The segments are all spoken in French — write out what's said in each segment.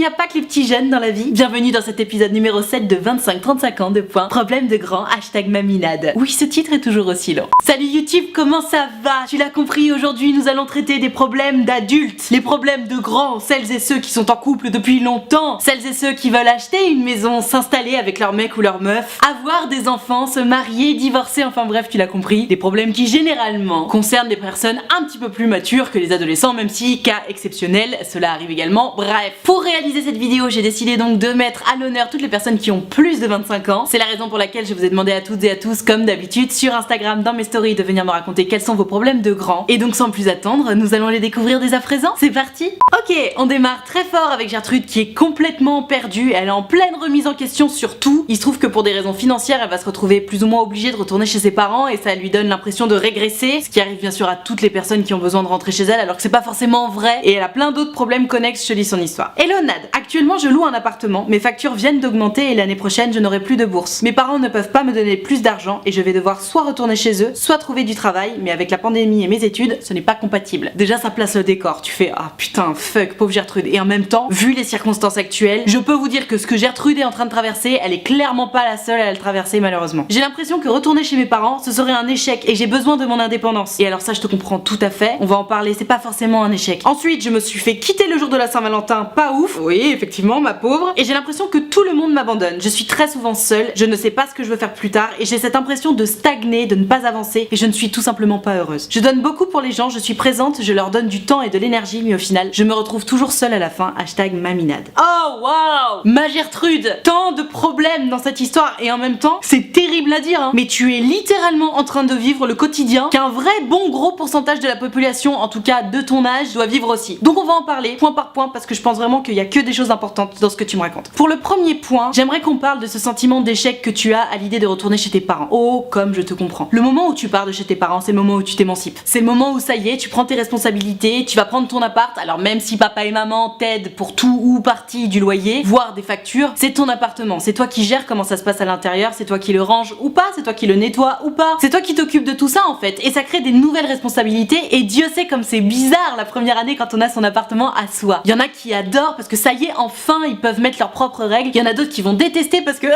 n'y a pas que les petits jeunes dans la vie. Bienvenue dans cet épisode numéro 7 de 25-35 ans de points. Problème de grand, hashtag maminade. Oui, ce titre est toujours aussi long. Salut YouTube, comment ça va? Tu l'as compris, aujourd'hui nous allons traiter des problèmes d'adultes. Les problèmes de grands, celles et ceux qui sont en couple depuis longtemps. Celles et ceux qui veulent acheter une maison, s'installer avec leur mec ou leur meuf, avoir des enfants, se marier, divorcer, enfin bref, tu l'as compris. Des problèmes qui généralement concernent des personnes un petit peu plus matures que les adolescents, même si, cas exceptionnel, cela arrive également. Bref, pour réaliser cette vidéo, j'ai décidé donc de mettre à l'honneur toutes les personnes qui ont plus de 25 ans. C'est la raison pour laquelle je vous ai demandé à toutes et à tous, comme d'habitude, sur Instagram, dans mes stories, de venir me raconter quels sont vos problèmes de grands. Et donc sans plus attendre, nous allons les découvrir dès à présent. C'est parti. Ok, on démarre très fort avec Gertrude qui est complètement perdue. Elle est en pleine remise en question sur tout. Il se trouve que pour des raisons financières, elle va se retrouver plus ou moins obligée de retourner chez ses parents et ça lui donne l'impression de régresser, ce qui arrive bien sûr à toutes les personnes qui ont besoin de rentrer chez elle alors que c'est pas forcément vrai et elle a plein d'autres problèmes connexes, je lis son histoire. Hello Nad, actuellement je loue un appartement, mes factures viennent d'augmenter et l'année prochaine je n'aurai plus de bourse. Mes parents ne peuvent pas me donner plus d'argent et je vais devoir soit retourner chez eux, soit trouver du travail, mais avec la pandémie et mes études, ce n'est pas compatible. Déjà ça place le décor, tu fais ah putain fuck pauvre Gertrude, et en même temps, vu les circonstances actuelles, je peux vous dire que ce que Gertrude est en train de traverser, elle est clairement pas la seule à le traverser malheureusement. J'ai l'impression que retourner chez mes parents, ce serait un échec et j'ai besoin de mon indépendance. Et alors ça je te comprends tout à fait, on va en parler, c'est pas forcément un échec. Ensuite je me suis fait quitter le jour de la Saint-Valentin, pas ouf, oui effectivement ma pauvre, et j'ai l'impression que tout le monde m'abandonne. Je suis très souvent seule, je ne sais pas ce que je veux faire plus tard et j'ai cette impression de stagner, de ne pas avancer et je ne suis tout simplement pas heureuse. Je donne beaucoup pour les gens, je suis présente, je leur donne du temps et de l'énergie, mais au final je me retrouve toujours seule à la fin, hashtag maminade. Oh waouh, ma Gertrude, tant de problèmes dans cette histoire et en même temps c'est terrible à dire hein, mais tu es littéralement en train de vivre le quotidien qu'un vrai bon gros pourcentage de la population, en tout cas de ton âge, doit vivre aussi. Donc on va en parler point par point parce que je pense vraiment qu'il y a que des choses importantes dans ce que tu me racontes. Pour le premier point, j'aimerais qu'on parle de ce sentiment d'échec que tu as à l'idée de retourner chez tes parents. Oh comme je te comprends. Le moment où tu pars de chez tes parents, c'est le moment où tu t'émancipes. C'est le moment où ça y est, tu prends tes responsabilités, tu vas prendre ton appart, alors même si papa et maman t'aident pour tout ou partie du loyer, voire des factures, c'est ton appartement, c'est toi qui gères comment ça se passe à l'intérieur, c'est toi qui le ranges ou pas, c'est toi qui le nettoie ou pas, c'est toi qui t'occupes de tout ça en fait, et ça crée des nouvelles responsabilités et Dieu sait comme c'est bizarre la première année quand on a son appartement à soi. Il y en a qui adorent parce que ça y est, enfin ils peuvent mettre leurs propres règles, il y en a d'autres qui vont détester parce que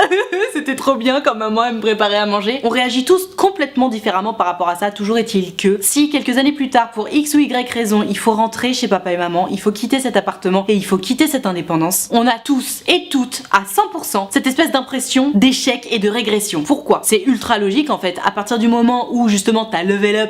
c'était trop bien quand maman elle me préparait à manger. On réagit tous complètement différemment par rapport à ça, toujours est-il que si quelques années plus tard pour X ou Y raison il faut rentrer chez papa et maman, il faut quitter cet appartement et il faut quitter cette indépendance, on a tous et toutes à 100% cette espèce d'impression d'échec et de régression. Pourquoi? C'est ultra logique en fait, à partir du moment où justement t'as level up,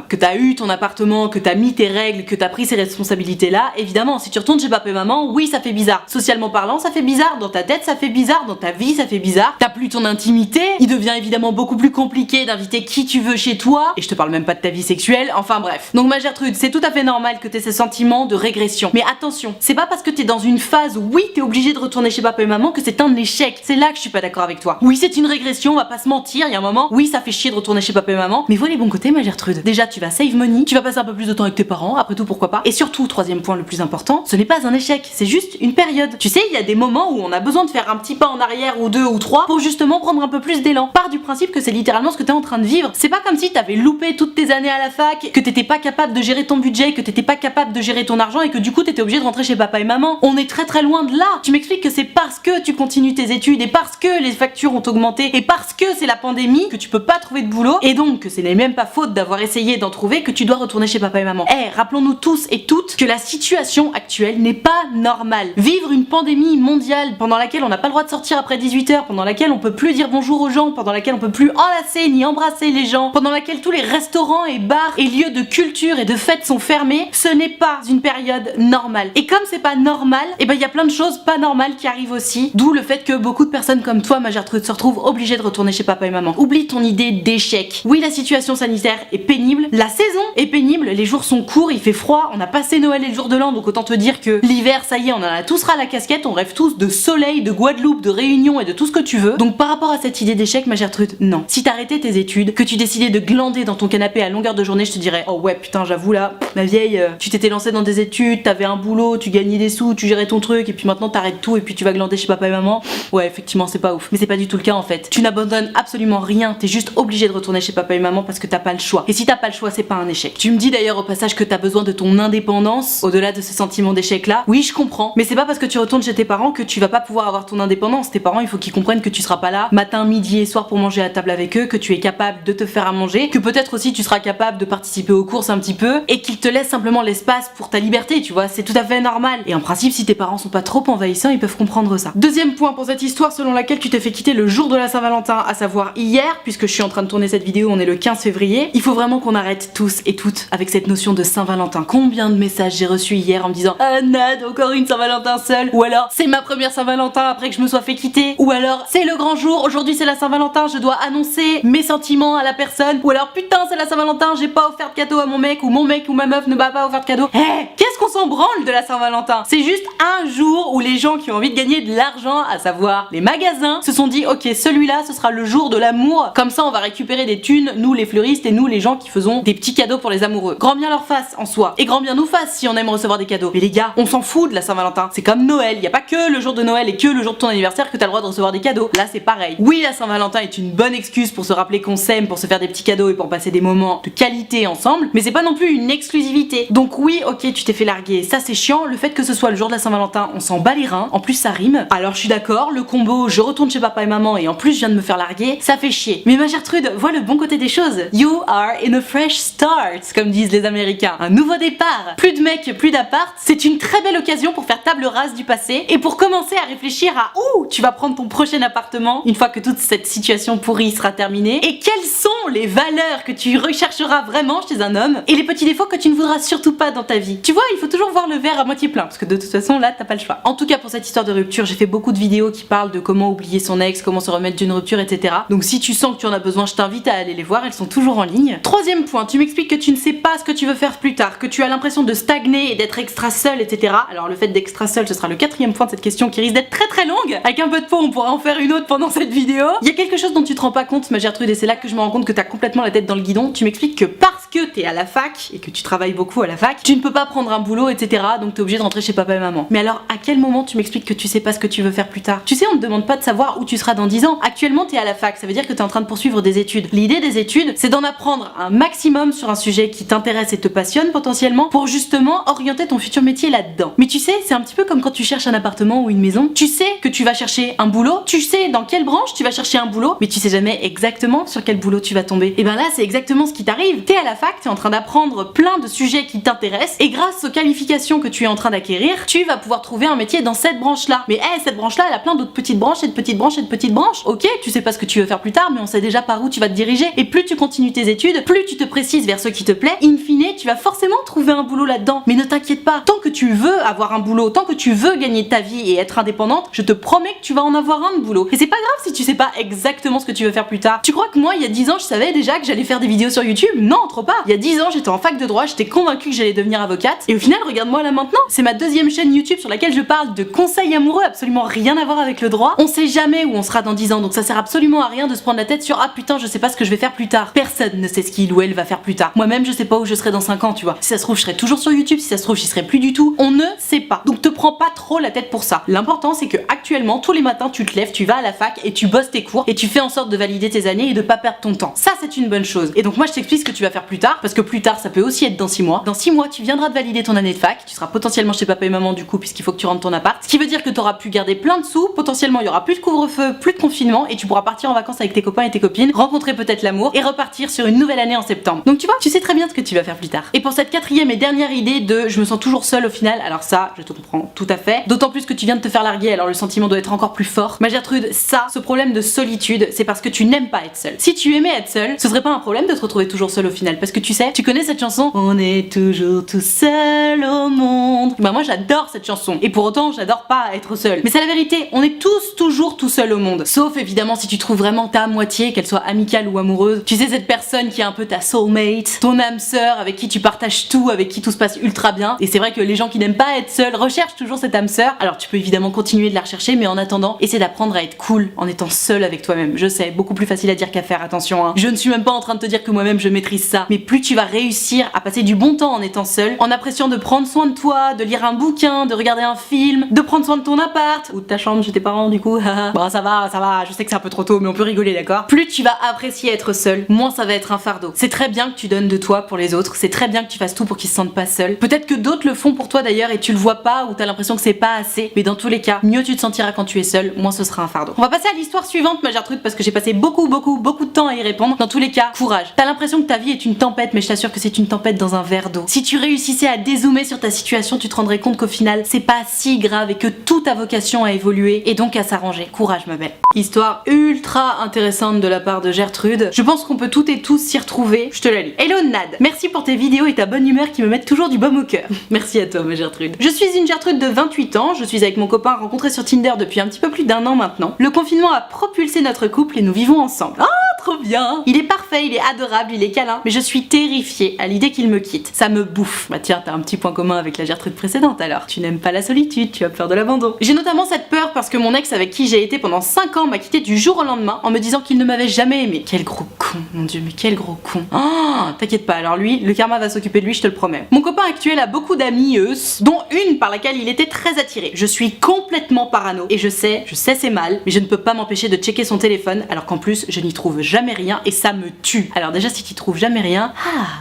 que t'as eu ton appartement, que t'as mis tes règles, que t'as pris ces responsabilités là, évidemment si tu retournes chez papa et maman, oui ça fait bizarre. Socialement parlant ça fait bizarre, dans ta tête ça fait bizarre, dans ta vie ça fait bizarre, t'as plus ton intimité, il devient évidemment beaucoup plus compliqué d'inviter qui tu veux chez toi, et je te parle même pas de ta vie sexuelle, enfin bref. Donc ma Gertrude, c'est tout à fait normal que t'aies ce sentiment de régression. Mais attention, c'est pas parce que t'es dans une phase où oui t'es obligé de retourner chez papa et maman que c'est un échec. C'est là que je suis pas d'accord avec toi. Oui c'est une régression, on va pas se mentir, il y a un moment, oui ça fait chier de retourner chez papa et maman, mais vois les bons côtés ma Gertrude. Déjà tu vas save money, tu vas passer un peu plus de temps avec tes parents, après tout pourquoi pas. Et surtout, troisième point le plus important, ce n'est pas un échec, c'est juste une période. Tu sais, il y a des moments où on a besoin de faire un petit pas en arrière ou deux ou trois pour justement prendre un peu plus d'élan. Pars du principe que c'est littéralement ce que t'es en train de vivre. C'est pas comme si t'avais loupé toutes tes années à la fac, que t'étais pas capable de gérer ton budget, que t'étais pas capable de gérer ton argent et que du coup t'étais obligé de rentrer chez papa et maman. On est très très loin de là. Tu m'expliques que c'est parce que tu continues tes études et parce que les factures ont augmenté et parce que c'est la pandémie que tu peux pas trouver de boulot et donc que ce n'est même pas faute d'avoir essayé d'en trouver que tu dois retourner chez papa et maman. Rappelons-nous tous et toutes que la situation actuelle n'est pas normale. Vivre une pandémie mondiale pendant laquelle on n'a pas le droit de sortir après 18h, pendant laquelle on peut plus dire bonjour aux gens, pendant laquelle on peut plus enlacer ni embrasser les gens, pendant laquelle tous les restaurants et bars et lieux de culture et de fêtes sont fermés, ce n'est pas une période normale. Et comme c'est pas normal, et ben il y a plein de choses pas normales qui arrivent aussi, d'où le fait que beaucoup de personnes comme toi, ma Gertrude, se retrouvent obligées de retourner chez papa et maman. Oublie ton idée d'échec. Oui, la situation sanitaire est pénible, la saison est pénible, les jours sont courts, il fait froid, on a passé Noël et le jour de l'an, donc autant te dire que l'hiver, ça y est, on en a tous ras la casquette, on rêve tous de soleil, de Guadeloupe, de Réunion et de tout ce que tu veux. Donc par rapport à cette idée d'échec, ma Gertrude, non. Si t'arrêtais tes études, que tu décidais de glander dans ton canapé à longueur de journée, je te dirais oh ouais putain j'avoue là, ma vieille, tu t'étais lancée dans des études, t'avais un boulot, tu gagnais des sous, tu gérais ton truc et puis maintenant t'arrêtes tout et puis tu vas glander chez papa et maman. Ouais effectivement c'est pas ouf, mais c'est pas du tout le cas en fait. Tu n'abandonnes absolument rien, t'es juste obligé de retourner chez papa et maman parce que t'as pas le choix. Et si t'as t'as pas le choix, c'est pas un échec. Tu me dis d'ailleurs au passage que t'as besoin de ton indépendance, au-delà de ce sentiment d'échec là. Oui, je comprends, mais c'est pas parce que tu retournes chez tes parents que tu vas pas pouvoir avoir ton indépendance. Tes parents, il faut qu'ils comprennent que tu seras pas là matin, midi et soir pour manger à table avec eux, que tu es capable de te faire à manger, que peut-être aussi tu seras capable de participer aux courses un petit peu, et qu'ils te laissent simplement l'espace pour ta liberté, tu vois, c'est tout à fait normal. Et en principe, si tes parents sont pas trop envahissants, ils peuvent comprendre ça. Deuxième point pour cette histoire selon laquelle tu t'es fait quitter le jour de la Saint-Valentin, à savoir hier, puisque je suis en train de tourner cette vidéo, on est le 15 février, il faut vraiment qu'on arrête tous et toutes avec cette notion de Saint-Valentin. Combien de messages j'ai reçus hier en me disant ah Nad, encore une Saint-Valentin seule, ou alors c'est ma première Saint-Valentin après que je me sois fait quitter, ou alors c'est le grand jour, aujourd'hui c'est la Saint-Valentin, je dois annoncer mes sentiments à la personne, ou alors putain c'est la Saint-Valentin, j'ai pas offert de cadeau à mon mec ou ma meuf ne m'a pas offert de cadeau. Hé, qu'est-ce qu'on s'en branle de la Saint-Valentin? C'est juste un jour où les gens qui ont envie de gagner de l'argent, à savoir les magasins, se sont dit ok celui-là ce sera le jour de l'amour, comme ça on va récupérer des thunes, nous les fleuristes et nous les gens qui faisons des petits cadeaux pour les amoureux. Grand bien leur face en soi, et grand bien nous fasse si on aime recevoir des cadeaux. Mais les gars, on s'en fout de la Saint-Valentin, c'est comme Noël, y a pas que le jour de Noël et que le jour de ton anniversaire que t'as le droit de recevoir des cadeaux. Là c'est pareil. Oui, la Saint-Valentin est une bonne excuse pour se rappeler qu'on s'aime, pour se faire des petits cadeaux et pour passer des moments de qualité ensemble, mais c'est pas non plus une exclusivité. Donc oui, ok, tu t'es fait larguer, ça c'est chiant, le fait que ce soit le jour de la Saint-Valentin, on s'en bat les reins, en plus ça rime. Alors je suis d'accord, le combo je retourne chez papa et maman et en plus je viens de me faire larguer, ça fait chier. Mais ma Gertrude, vois le bon côté des choses. You are in a fresh start, comme disent les Américains. Un nouveau départ. Plus de mecs, plus d'appart, c'est une très belle occasion pour faire table rase du passé et pour commencer à réfléchir à où tu vas prendre ton prochain appartement une fois que toute cette situation pourrie sera terminée et quelles sont les valeurs que tu rechercheras vraiment chez un homme et les petits défauts que tu ne voudras surtout pas dans ta vie. Tu vois, il faut toujours voir le verre à moitié plein parce que de toute façon là t'as pas le choix. En tout cas pour cette histoire de rupture, j'ai fait beaucoup de vidéos qui parlent de comment oublier son ex, comment se remettre d'une rupture, etc. Donc si tu sens que tu en as besoin, je t'invite à aller les voir, elles sont toujours en ligne. Troisième point, tu m'expliques que tu ne sais pas ce que tu veux faire plus tard, que tu as l'impression de stagner et d'être extra seul, etc. Alors le fait d'extra seul, ce sera le quatrième point de cette question qui risque d'être très très longue. Avec un peu de peau, on pourra en faire une autre pendant cette vidéo. Il y a quelque chose dont tu te rends pas compte, ma Gertrude, et c'est là que je me rends compte que t'as complètement la tête dans le guidon. Tu m'expliques que parce que t'es à la fac et que tu travailles beaucoup à la fac, tu ne peux pas prendre un boulot, etc. Donc t'es obligé de rentrer chez papa et maman. Mais alors, à quel moment tu m'expliques que tu sais pas ce que tu veux faire plus tard? Tu sais, on ne te demande pas de savoir où tu seras dans 10 ans. Actuellement, t'es à la fac, ça veut dire que t'es en train de poursuivre des études. L'idée des études, c'est d'en apprendre un maximum sur un sujet qui t'intéresse et te passionne potentiellement pour justement orienter ton futur métier là-dedans. Mais tu sais, c'est un petit peu comme quand tu cherches un appartement ou une maison. Tu sais que tu vas chercher un boulot, tu sais dans quelle branche tu vas chercher un boulot, mais tu sais jamais exactement sur quel boulot tu vas tomber. Et ben là, c'est exactement ce qui t'arrive. T'es à la fac, t'es en train d'apprendre plein de sujets qui t'intéressent et grâce aux qualifications que tu es en train d'acquérir, tu vas pouvoir trouver un métier dans cette branche-là. Mais cette branche-là, elle a plein d'autres petites branches et de petites branches et de petites branches. Ok, tu sais pas ce que tu veux faire plus tard, mais on sait déjà par où tu vas te diriger. Et plus tu continues tes études, plus tu te précises vers ce qui te plaît, in fine, tu vas forcément trouver un boulot là-dedans. Mais ne t'inquiète pas, tant que tu veux avoir un boulot, tant que tu veux gagner ta vie et être indépendante, je te promets que tu vas en avoir un de boulot. Et c'est pas grave si tu sais pas exactement ce que tu veux faire plus tard. Tu crois que moi, il y a 10 ans, je savais déjà que j'allais faire des vidéos sur YouTube? Non, trop pas. Il y a 10 ans, j'étais en fac de droit, j'étais convaincue que j'allais devenir avocate. Et au final, regarde-moi là maintenant. C'est ma deuxième chaîne YouTube sur laquelle je parle de conseils amoureux, absolument rien à voir avec le droit. On sait jamais où on sera dans 10 ans, donc ça sert absolument à rien de se prendre la tête sur ah putain, je sais pas ce que je vais faire plus tard. Personne ne sait ce qu'il ou elle va faire plus tard. Moi-même, je sais pas où je serai dans 5 ans, tu vois. Si ça se trouve, je serai toujours sur YouTube, si ça se trouve, j'y serai plus du tout. On ne sait pas. Donc te prends pas trop la tête pour ça. L'important, c'est que actuellement, tous les matins, tu te lèves, tu vas à la fac et tu bosses tes cours et tu fais en sorte de valider tes années et de pas perdre ton temps. Ça, c'est une bonne chose. Et donc moi, je t'explique ce que tu vas faire plus tard, parce que plus tard, ça peut aussi être dans 6 mois. Dans 6 mois, tu viendras de valider ton année de fac, tu seras potentiellement chez papa et maman du coup, puisqu'il faut que tu rentres ton appart. Ce qui veut dire que t'auras pu garder plein de sous, potentiellement il y aura plus de couvre-feu, plus de confinement, et tu pourras partir en vacances avec tes copains et tes copines, rencontrer peut-être l'amour et repartir sur une nouvelle année en septembre. Donc tu vois, tu sais très bien ce que tu vas faire plus tard. Et pour cette quatrième et dernière idée de je me sens toujours seule au final, alors ça, je te comprends tout à fait. D'autant plus que tu viens de te faire larguer, alors le sentiment doit être encore plus fort. Ma Gertrude, ça, ce problème de solitude, c'est parce que tu n'aimes pas être seule. Si tu aimais être seule, ce serait pas un problème de te retrouver toujours seule au final, parce que tu sais, tu connais cette chanson? On est toujours tout seul au monde. Bah moi j'adore cette chanson, et pour autant j'adore pas être seule. Mais c'est la vérité, on est tous toujours tout seul au monde. Sauf évidemment si tu trouves vraiment ta moitié, qu'elle soit amicale ou amoureuse. Tu sais, cette personne qui est un peu ta soulmate, ton âme sœur avec qui tu partages tout, avec qui tout se passe ultra bien. Et c'est vrai que les gens qui n'aiment pas être seuls recherchent toujours cette âme âme sœur, alors tu peux évidemment continuer de la rechercher, mais en attendant, essaie d'apprendre à être cool en étant seule avec toi-même. Je sais, beaucoup plus facile à dire qu'à faire, attention hein. Je ne suis même pas en train de te dire que moi-même je maîtrise ça, mais plus tu vas réussir à passer du bon temps en étant seule, en appréciant de prendre soin de toi, de lire un bouquin, de regarder un film, de prendre soin de ton appart, ou de ta chambre chez tes parents du coup, bon ça va, je sais que c'est un peu trop tôt, mais on peut rigoler, d'accord? Plus tu vas apprécier être seule, moins ça va être un fardeau. C'est très bien que tu donnes de toi pour les autres, c'est très bien que tu fasses tout pour qu'ils se sentent pas seuls. Peut-être que d'autres le font pour toi d'ailleurs et tu le vois pas ou t'as l'impression que c'est pas assez, mais dans tous les cas, mieux tu te sentiras quand tu es seule, moins ce sera un fardeau. On va passer à l'histoire suivante, ma Gertrude, parce que j'ai passé beaucoup de temps à y répondre. Dans tous les cas, courage. T'as l'impression que ta vie est une tempête, mais je t'assure que c'est une tempête dans un verre d'eau. Si tu réussissais à dézoomer sur ta situation, tu te rendrais compte qu'au final, c'est pas si grave et que toute a vocation à évoluer et donc à s'arranger. Courage, ma belle. Histoire ultra intéressante de la part de Gertrude. Je pense qu'on peut toutes et tous s'y retrouver. Je te la lis. Hello Nad, merci pour tes vidéos et ta bonne humeur qui me mettent toujours du baume au cœur. Merci à toi, ma Gertrude. Je suis une Gertrude de 28 ans. Je suis avec mon copain rencontré sur Tinder depuis un petit peu plus d'1 an maintenant. Le confinement a propulsé notre couple et nous vivons ensemble. Ah, trop bien! Il est parfait, il est adorable, il est câlin, mais je suis terrifiée à l'idée qu'il me quitte. Ça me bouffe. Bah tiens, t'as un petit point commun avec la Gertrude précédente alors. Tu n'aimes pas la solitude, tu as peur de l'abandon. J'ai notamment cette peur parce que mon ex avec qui j'ai été pendant 5 ans m'a quitté du jour au lendemain en me disant qu'il ne m'avait jamais aimé. Quel gros con, mon dieu, mais quel gros con. Oh, t'inquiète pas, alors lui, le karma va s'occuper de lui, je te le promets. Mon copain actuel a beaucoup d'amis, dont une par laquelle il était très attiré. Je suis complètement parano et je sais c'est mal, mais je ne peux pas m'empêcher de checker son téléphone alors qu'en plus je n'y trouve jamais rien et ça me tue. Alors déjà si tu trouves jamais rien,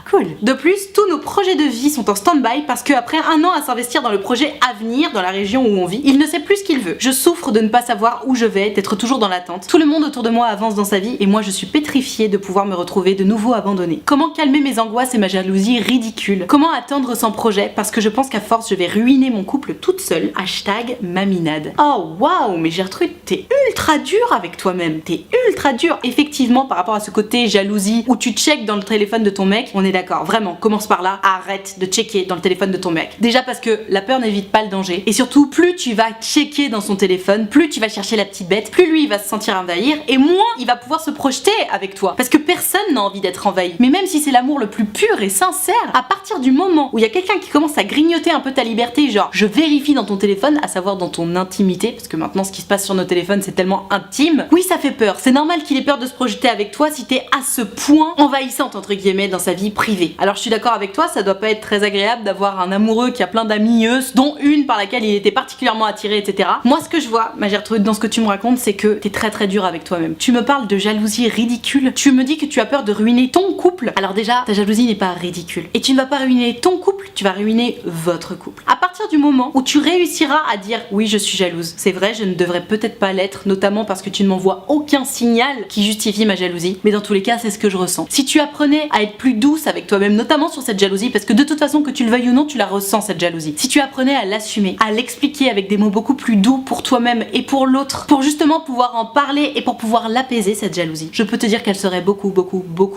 cool. De plus, tous nos projets de vie sont en stand-by parce qu'après 1 an à s'investir dans le projet à venir dans la région où on vit, il ne sait plus ce qu'il veut. Je souffre de ne pas savoir où je vais, d'être toujours dans l'attente. Tout le monde autour de moi avance dans sa vie et moi je suis pétrifiée de pouvoir me retrouver de nouveau abandonnée. Comment calmer mes angoisses et ma jalousie ridicule? Comment attendre sans projet parce que je pense qu'à force je vais ruiner mon couple toute seule. Hashtag maminade. Oh waouh, mais Gertrude, t'es ultra dure avec toi-même. T'es ultra dure. Effectivement, par rapport à ce côté jalousie où tu checkes dans le téléphone de ton mec, on est d'accord, vraiment, commence par là, arrête de checker dans le téléphone de ton mec. Déjà parce que la peur n'évite pas le danger. Et surtout, plus tu vas checker dans son téléphone, plus tu vas chercher la petite bête, plus lui il va se sentir envahir et moins il va pouvoir se projeter avec toi. Parce que personne n'a envie d'être envahi. Mais même si c'est l'amour le plus pur et sincère, à partir du moment où il y a quelqu'un qui commence à grignoter un peu ta liberté, genre je vérifie dans ton téléphone, à savoir dans ton intimité, parce que maintenant ce qui se passe sur nos téléphones c'est tellement intime, oui ça fait peur. C'est normal qu'il ait peur de se projeter avec toi si t'es à ce point envahissante entre guillemets dans sa vie privée. Alors je suis d'accord avec toi, ça doit pas être très agréable d'avoir un amoureux qui a plein d'amies, dont une par laquelle il était particulièrement attiré, etc. Moi ce que je vois, ma Gertrude, dans ce que tu me racontes, c'est que t'es très dur avec toi-même. Tu me parles de jalousie ridicule, tu me dis que tu as peur de ruiner ton couple. Alors déjà, ta jalousie n'est pas ridicule. Et tu ne vas pas ruiner ton couple, tu vas ruiner votre couple. À partir du moment où tu réussiras à dire oui je suis jalouse, c'est vrai je ne devrais peut-être pas l'être, notamment parce que tu ne m'envoies aucun signal qui justifie ma jalousie, mais dans tous les cas c'est ce que je ressens. Si tu apprenais à être plus douce avec toi-même, notamment sur cette jalousie, parce que de toute façon que tu le veuilles ou non tu la ressens cette jalousie, si tu apprenais à l'assumer, à l'expliquer avec des mots beaucoup plus doux pour toi-même et pour l'autre, pour justement pouvoir en parler et pour pouvoir l'apaiser cette jalousie, je peux te dire qu'elle serait beaucoup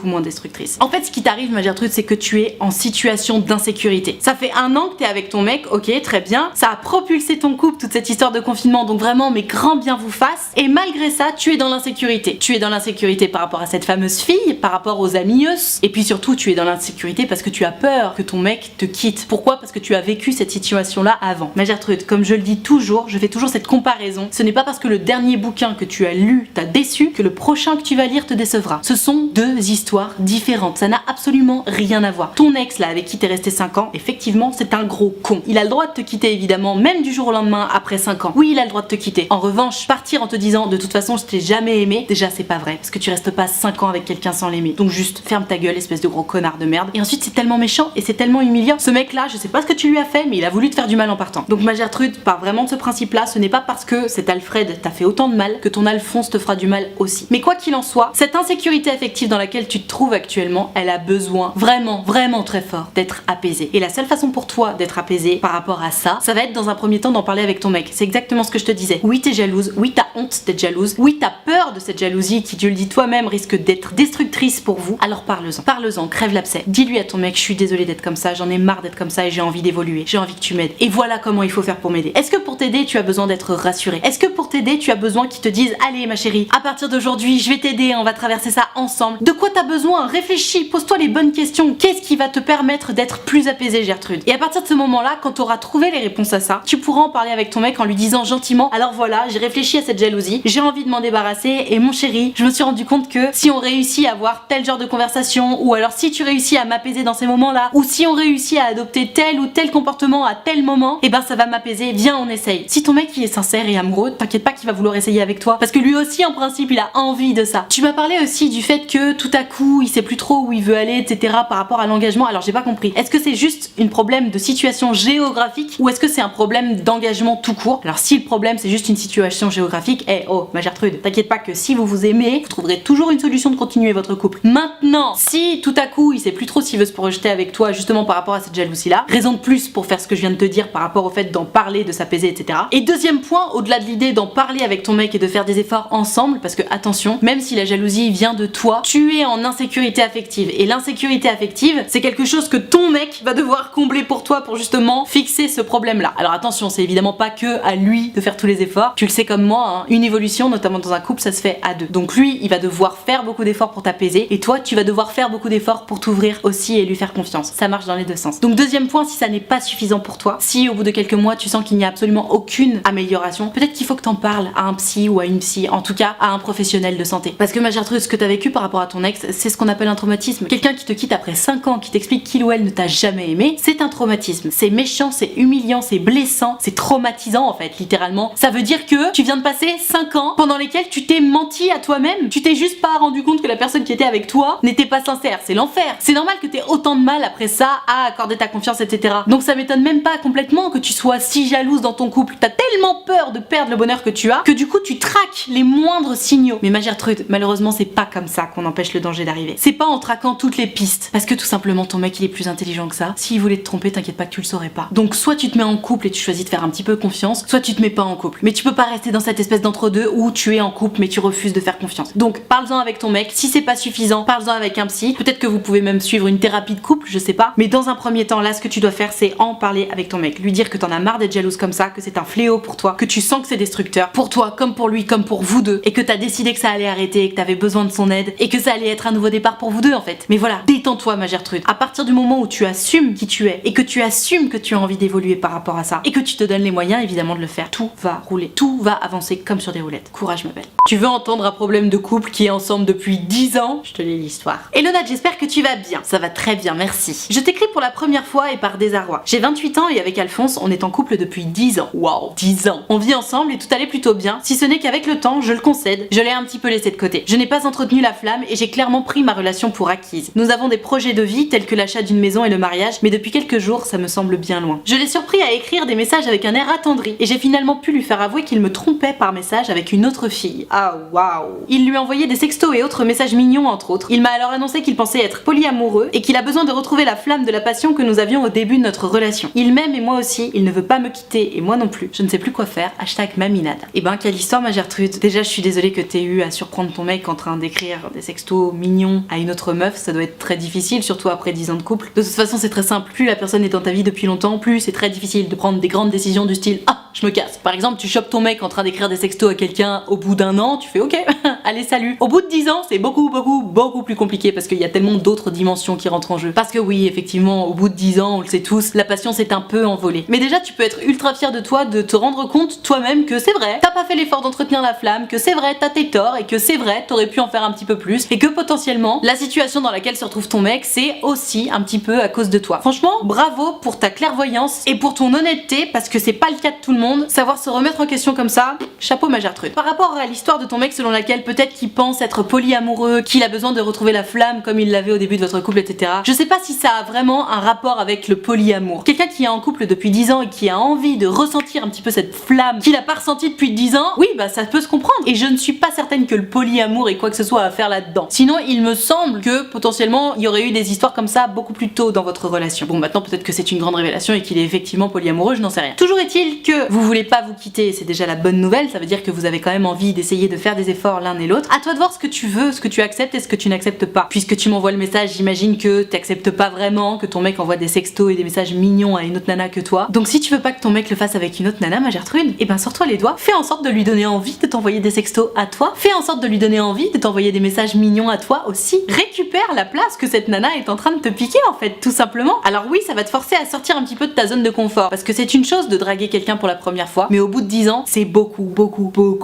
moins destructrice. En fait ce qui t'arrive ma Gertrude c'est que tu es en situation d'insécurité. Ça fait 1 an que t'es avec ton mec, ok très bien, ça a propulsé ton couple toute cette histoire de confinement, donc vraiment mes grands bien vous fassent, et malgré ça tu es dans l'insécurité. Tu es dans l'insécurité par rapport à cette fameuse fille, par rapport aux amies, et puis surtout tu es dans l'insécurité parce que tu as peur que ton mec te quitte. Pourquoi? Parce que tu as vécu cette situation là avant. Ma Gertrude, comme je le dis toujours, je fais toujours cette comparaison, ce n'est pas parce que le dernier bouquin que tu as lu t'a déçu que le prochain que tu vas lire te décevra. Ce sont 2 histoires différentes, ça n'a absolument rien à voir. Ton ex là avec qui t'es resté 5 ans, effectivement c'est un gros con. Il a le droit de te quitter évidemment, même du jour au lendemain après 5 ans. Oui il a le droit de te quitter. En revanche, partir en te disant de toute façon je t'ai jamais aimé, déjà c'est pas vrai, parce que tu restes pas 5 ans avec quelqu'un sans l'aimer. Donc juste ferme ta gueule espèce de gros connard de merde. Et ensuite c'est tellement méchant et c'est tellement humiliant. Ce mec là, je sais pas ce que tu lui as fait, mais il a voulu te faire du mal en partant. Donc ma Gertrude, part vraiment de ce principe là, ce n'est pas parce que cet Alfred t'a fait autant de mal que ton Alphonse te fera du mal aussi. Mais quoi qu'il en soit, cette insécurité affective dans laquelle tu te trouves actuellement, elle a besoin vraiment très fort d'être apaisée. Et la seule façon pour toi d'être apaisée par rapport à ça, ça va être dans un premier temps d'en parler avec ton mec. C'est exactement ce que je te disais. Oui t'es jalouse, oui t'as honte d'être jalouse, oui t'as peur de cette jalousie qui, tu le dis toi-même, toi-même risque d'être destructrice pour vous, alors parle-en. Parle-en, crève l'abcès. Dis-lui à ton mec, je suis désolée d'être comme ça, j'en ai marre d'être comme ça et j'ai envie d'évoluer. J'ai envie que tu m'aides. Et voilà comment il faut faire pour m'aider. Est-ce que pour t'aider, tu as besoin d'être rassuré? Est-ce que pour t'aider, tu as besoin qu'ils te disent, allez ma chérie, à partir d'aujourd'hui, je vais t'aider, on va traverser ça ensemble. De quoi t'as besoin? Réfléchis, pose-toi les bonnes questions. Qu'est-ce qui va te permettre d'être plus apaisée, Gertrude? Et à partir de ce moment-là, quand tu auras trouvé les réponses à ça, tu pourras en parler avec ton mec en lui disant gentiment, alors voilà, j'ai réfléchi à cette jalousie, j'ai envie de m'en débarrasser et mon chéri, je me suis rendu compte que si on réussit à avoir tel genre de conversation, ou alors si tu réussis à m'apaiser dans ces moments-là, ou si on réussit à adopter tel ou tel comportement à tel moment, et ben ça va m'apaiser, viens on essaye. Si ton mec il est sincère et amoureux, t'inquiète pas qu'il va vouloir essayer avec toi, parce que lui aussi en principe il a envie de ça. Tu m'as parlé aussi du fait que tout à coup il sait plus trop où il veut aller, etc. par rapport à l'engagement. Alors j'ai pas compris. Est-ce que c'est juste un problème de situation géographique ou est-ce que c'est un problème d'engagement tout court? Alors si le problème c'est juste une situation géographique, oh ma Gertrude, t'inquiète pas que si vous vous aimez, vous trouverez toujours une solution de continuer votre couple. Maintenant, si tout à coup il sait plus trop s'il veut se projeter avec toi justement par rapport à cette jalousie là, raison de plus pour faire ce que je viens de te dire par rapport au fait d'en parler, de s'apaiser, etc. Et deuxième point, au-delà de l'idée d'en parler avec ton mec et de faire des efforts ensemble, parce que attention, même si la jalousie vient de toi, tu es en insécurité affective. Et l'insécurité affective, c'est quelque chose que ton mec va devoir combler pour toi pour justement fixer ce problème-là. Alors attention, c'est évidemment pas que à lui de faire tous les efforts. Tu le sais comme moi, hein, une évolution, notamment dans un couple, ça se fait à deux. Donc lui, il va devoir faire beaucoup d'efforts pour t'apaiser et toi, tu vas devoir faire beaucoup d'efforts pour t'ouvrir aussi et lui faire confiance. Ça marche dans les deux sens. Donc deuxième point, si ça n'est pas suffisant pour toi, si au bout de quelques mois, tu sens qu'il n'y a absolument aucune amélioration, peut-être qu'il faut que t'en parles à un psy ou à une psy, en tout cas à un professionnel de santé. Parce que ma Gertrude, ce que t'as vécu par rapport à ton ex, c'est ce qu'on appelle un traumatisme. Quelqu'un qui te quitte après 5 ans, qui t'explique qu'il ou elle ne t'a jamais aimé, c'est un traumatisme. C'est méchant, c'est humiliant, c'est blessant, c'est traumatisant en fait, littéralement. Ça veut dire que tu viens de passer 5 ans pendant lesquels tu t'es menti à toi-même. Tu t'es juste pas rendu compte que la personne qui était avec toi n'était pas sincère. C'est l'enfer. C'est normal que t'aies autant de mal après ça à accorder ta confiance, etc. Donc ça m'étonne même pas complètement que tu sois si jalouse dans ton couple. T'as tellement peur de perdre le bonheur que tu as que du coup tu traques les moindres signaux. Mais ma Gertrude, malheureusement c'est pas comme ça qu'on empêche le danger d'arriver. C'est pas en traquant toutes les pistes. Parce que tout simplement ton mec il est plus intelligent que ça. S'il voulait te tromper, t'inquiète pas que tu le saurais pas. Donc soit tu te mets en couple et tu choisis de faire un petit peu confiance, soit tu te mets pas en couple. Mais tu peux pas rester dans cette espèce d'entre-deux où tu es en couple mais tu refuses de faire confiance. Donc parle-en avec ton mec. Si c'est pas suffisant, parle-en avec un psy. Peut-être que vous pouvez même suivre une thérapie de couple, je sais pas. Mais dans un premier temps, là ce que tu dois faire c'est en parler avec ton mec. Lui dire que t'en as marre d'être jalouse comme ça, que c'est un fléau pour toi, que tu sens que c'est destructeur pour toi comme pour lui comme pour vous deux et que t'as décidé que ça allait arrêter, que t'avais besoin de son aide et que ça allait être un nouveau départ pour vous deux en fait. Mais voilà, détends-toi ma Gertrude. À partir du moment où tu assumes qui tu es et que tu assumes que tu as envie d'évoluer par rapport à ça et que tu te donnes les moyens évidemment de le faire, tout va rouler, tout va avancer comme sur des roulettes. Courage ma belle. Tu veux entendre un problème de couple qui est ensemble depuis 10 ans? Je te lis l'histoire. Elona, j'espère que tu vas bien. Ça va très bien, merci. Je t'écris pour la première fois et par désarroi. J'ai 28 ans et avec Alphonse, on est en couple depuis 10 ans. Waouh, 10 ans. On vit ensemble et tout allait plutôt bien, si ce n'est qu'avec le temps, je le concède, je l'ai un petit peu laissé de côté. Je n'ai pas entretenu la flamme et j'ai clairement pris ma relation pour acquise. Nous avons des projets de vie tels que l'achat d'une maison et le mariage, mais depuis quelques jours, ça me semble bien loin. Je l'ai surpris à écrire des messages avec un air attendri et j'ai finalement pu lui faire avouer qu'il me trompait par message avec une autre fille. Ah waouh. Il lui envoyait des sextos et autres messages mignons entre autres. Il m'a alors annoncé qu'il pensait être polyamoureux et qu'il a besoin de retrouver la flamme de la passion que nous avions au début de notre relation. Il m'aime et moi aussi, il ne veut pas me quitter et moi non plus. Je ne sais plus quoi faire. #maminade. Et ben quelle histoire ma Gertrude. Déjà je suis désolée que t'aies eu à surprendre ton mec en train d'écrire des sextos mignons à une autre meuf, ça doit être très difficile, surtout après 10 ans de couple. De toute façon c'est très simple, plus la personne est dans ta vie depuis longtemps, plus c'est très difficile de prendre des grandes décisions du style ah je me casse. Par exemple tu chopes ton mec en train d'écrire des sextos à quelqu'un au bout d'un an, tu fais ok allez salut. Au bout de 10 ans c'est beaucoup plus compliqué parce qu'il y a tellement d'autres dimensions qui rentrent en jeu. Parce que oui effectivement au bout de 10 ans on le sait tous, la passion s'est un peu envolée. Mais déjà tu peux être ultra fier de toi de te rendre compte toi-même que c'est vrai, t'as pas fait l'effort d'entretenir la flamme, que c'est vrai t'as tes torts et que c'est vrai t'aurais pu en faire un petit peu plus et que potentiellement la situation dans laquelle se retrouve ton mec c'est aussi un petit peu à cause de toi. Franchement bravo pour ta clairvoyance et pour ton honnêteté parce que c'est pas le cas de tout le monde. Savoir se remettre en question comme ça, chapeau ma Gertrude. Par rapport à l'histoire de ton mec selon laquelle peut-être qu'il pense être polyamoureux, qu'il a besoin de retrouver la flamme comme il l'avait au début de votre couple, etc. Je sais pas si ça a vraiment un rapport avec le polyamour. Quelqu'un qui est en couple depuis 10 ans et qui a envie de ressentir un petit peu cette flamme qu'il a pas ressentie depuis 10 ans, oui bah ça peut se comprendre. Et je ne suis pas certaine que le polyamour ait quoi que ce soit à faire là-dedans. Sinon il me semble que potentiellement il y aurait eu des histoires comme ça beaucoup plus tôt dans votre relation. Bon maintenant peut-être que c'est une grande révélation et qu'il est effectivement polyamoureux, je n'en sais rien. Toujours est-il que vous voulez pas vous quitter, c'est déjà la bonne nouvelle, ça veut dire que vous avez quand même envie d'essayer de faire des efforts l'un et l'autre. À toi de voir ce que tu veux, ce que tu acceptes et ce que tu n'acceptes pas. Puisque tu m'envoies le message, j'imagine que t'acceptes pas vraiment que ton mec envoie des sextos et des messages mignons à une autre nana que toi. Donc si tu veux pas que ton mec le fasse avec une autre nana, ma Gertrude, et ben sors-toi les doigts, fais en sorte de lui donner envie de t'envoyer des sextos à toi, fais en sorte de lui donner envie de t'envoyer des messages mignons à toi aussi. Récupère la place que cette nana est en train de te piquer en fait, tout simplement. Alors oui, ça va te forcer à sortir un petit peu de ta zone de confort, parce que c'est une chose de draguer quelqu'un pour la première fois, mais au bout de 10 ans, c'est beaucoup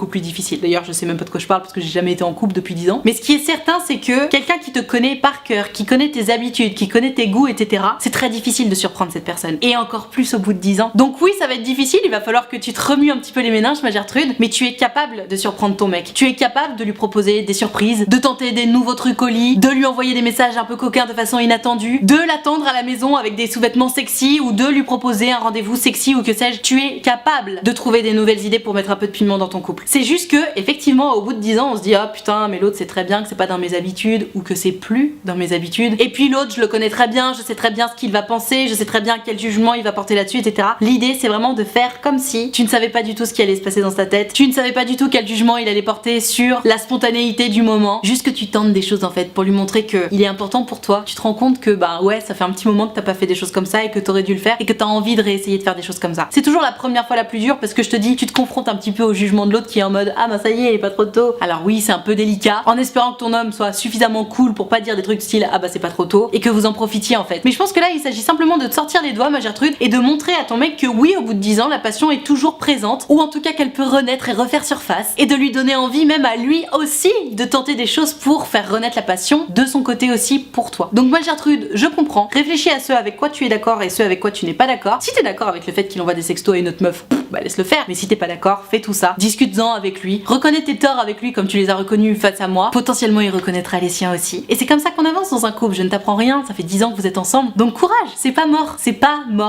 plus difficile. D'ailleurs, je sais même pas de quoi je parle parce que j'ai jamais été en couple depuis 10 ans. Mais ce qui est certain, c'est que quelqu'un qui te connaît par cœur, qui connaît tes habitudes, qui connaît tes goûts, etc., c'est très difficile de surprendre cette personne. Et encore plus au bout de 10 ans. Donc oui, ça va être difficile, il va falloir que tu te remues un petit peu les méninges, ma Gertrude, mais tu es capable de surprendre ton mec. Tu es capable de lui proposer des surprises, de tenter des nouveaux trucs au lit, de lui envoyer des messages un peu coquins de façon inattendue, de l'attendre à la maison avec des sous-vêtements sexy ou de lui proposer un rendez-vous sexy ou que sais-je. Tu es capable de trouver des nouvelles idées pour mettre un peu de piment dans ton couple. C'est juste que, effectivement, au bout de 10 ans, on se dit ah putain, mais l'autre c'est très bien que c'est pas dans mes habitudes ou que c'est plus dans mes habitudes. Et puis l'autre, je le connais très bien, je sais très bien ce qu'il va penser, je sais très bien quel jugement il va porter là-dessus, etc. L'idée, c'est vraiment de faire comme si tu ne savais pas du tout ce qui allait se passer dans sa tête, tu ne savais pas du tout quel jugement il allait porter sur la spontanéité du moment, juste que tu tentes des choses en fait pour lui montrer que il est important pour toi. Tu te rends compte que bah ouais, ça fait un petit moment que t'as pas fait des choses comme ça et que t'aurais dû le faire et que t'as envie de réessayer de faire des choses comme ça. C'est toujours la première fois la plus dure parce que je te dis, tu te confrontes un petit peu au jugement de l'autre qui est en mode ah bah ça y est, il est pas trop tôt. Alors oui, c'est un peu délicat, en espérant que ton homme soit suffisamment cool pour pas dire des trucs style ah bah c'est pas trop tôt et que vous en profitiez en fait. Mais je pense que là il s'agit simplement de te sortir les doigts, ma Gertrude, et de montrer à ton mec que oui, au bout de 10 ans, la passion est toujours présente, ou en tout cas qu'elle peut renaître et refaire surface, et de lui donner envie même à lui aussi de tenter des choses pour faire renaître la passion de son côté aussi pour toi. Donc moi Gertrude, je comprends, réfléchis à ce avec quoi tu es d'accord et ce avec quoi tu n'es pas d'accord. Si t'es d'accord avec le fait qu'il envoie des sextos à une autre meuf, bah laisse le faire, mais si t'es pas d'accord, fais tout ça, discute-en avec lui, reconnais tes torts avec lui comme tu les as reconnus face à moi, potentiellement il reconnaîtra les siens aussi. Et c'est comme ça qu'on avance dans un couple, je ne t'apprends rien, ça fait 10 ans que vous êtes ensemble, donc courage, c'est pas mort,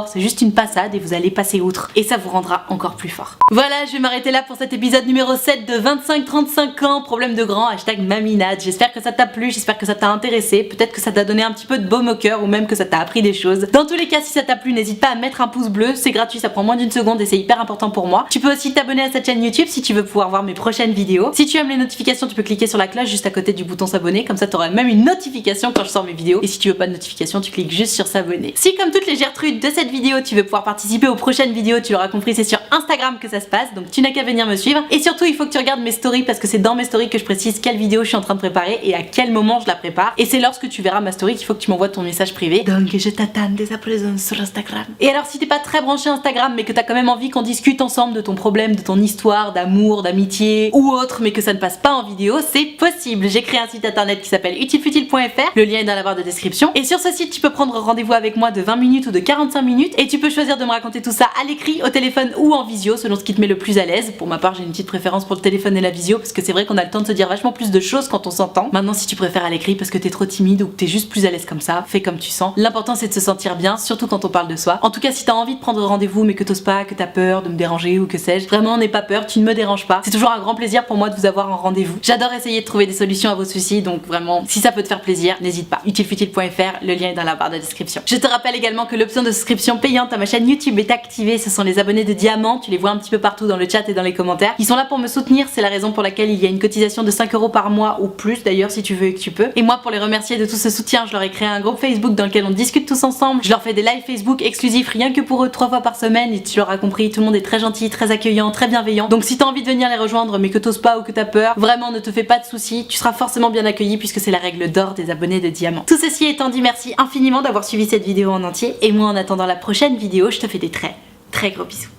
c'est juste une passade et vous allez passer outre, et ça vous rendra encore plus fort. Voilà, je vais m'arrêter là pour cet épisode numéro 7 de 25-35 ans, problème de grand, #maminade. J'espère que ça t'a plu, j'espère que ça t'a intéressé, peut-être que ça t'a donné un petit peu de baume au cœur ou même que ça t'a appris des choses. Dans tous les cas, si ça t'a plu, n'hésite pas à mettre un pouce bleu, c'est gratuit, ça prend moins d'une seconde et c'est hyper important pour moi. Tu peux aussi t'abonner à cette chaîne YouTube si tu veux pouvoir voir mes prochaines vidéos. Si tu aimes les notifications, tu peux cliquer sur la cloche juste à côté du bouton s'abonner, comme ça t'auras même une notification quand je sors mes vidéos. Et si tu veux pas de notification, tu cliques juste sur s'abonner. Si comme toutes les Gertrudes de cette vidéo, tu veux pouvoir participer aux prochaines vidéos, tu l'auras compris, c'est sur Instagram que ça se passe, donc tu n'as qu'à venir me suivre. Et surtout, il faut que tu regardes mes stories parce que c'est dans mes stories que je précise quelle vidéo je suis en train de préparer et à quel moment je la prépare. Et c'est lorsque tu verras ma story qu'il faut que tu m'envoies ton message privé. Donc je t'attends dès à présent sur Instagram. Et alors si t'es pas très branché Instagram mais que t'as quand même envie qu'on discute ensemble de ton problème, de ton histoire, d'amour, d'amitié ou autre, mais que ça ne passe pas en vidéo, c'est possible. J'ai créé un site internet qui s'appelle utilefutile.fr, le lien est dans la barre de description. Et sur ce site, tu peux prendre rendez-vous avec moi de 20 minutes ou de 45 minutes et tu peux choisir de me raconter tout ça à l'écrit, au téléphone ou en visio, selon ce qui te met le plus à l'aise. Pour ma part, j'ai une petite préférence pour le téléphone et la visio parce que c'est vrai qu'on a le temps de se dire vachement plus de choses quand on s'entend. Maintenant, si tu préfères à l'écrit parce que t'es trop timide ou que t'es juste plus à l'aise comme ça, fais comme tu sens. L'important c'est de se sentir bien, surtout quand on parle de soi. En tout cas, si t'as envie de prendre rendez-vous mais que t'oses pas, que t'as peur de me déranger ou que sais-je, vraiment n'aie pas peur, tu ne me déranges pas. C'est toujours un grand plaisir pour moi de vous avoir en rendez-vous. J'adore essayer de trouver des solutions à vos soucis, donc vraiment, si ça peut te faire plaisir, n'hésite pas. utilefutile.fr, le lien est dans la barre de description. Je te rappelle également que l'option de souscription payante à ma chaîne YouTube est activée. Ce sont les abonnés de Diamant, tu les vois un petit peu partout dans le chat et dans les commentaires. Ils sont là pour me soutenir, c'est la raison pour laquelle il y a une cotisation de 5 € par mois ou plus d'ailleurs si tu veux et que tu peux. Et moi, pour les remercier de tout ce soutien, je leur ai créé un groupe Facebook dans lequel on discute tous ensemble. Je leur fais des lives Facebook exclusifs rien que pour eux 3 fois par semaine et tu l'auras compris, tout le monde est très gentil, très accueillant, très bienveillant. Donc si t'as envie de venir les rejoindre mais que t'oses pas ou que t'as peur, vraiment ne te fais pas de soucis, tu seras forcément bien accueilli puisque c'est la règle d'or des abonnés de Diamant. Tout ceci étant dit, merci infiniment d'avoir suivi cette vidéo en entier et moi en attendant la prochaine vidéo, je te fais des très gros bisous.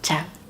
Ciao.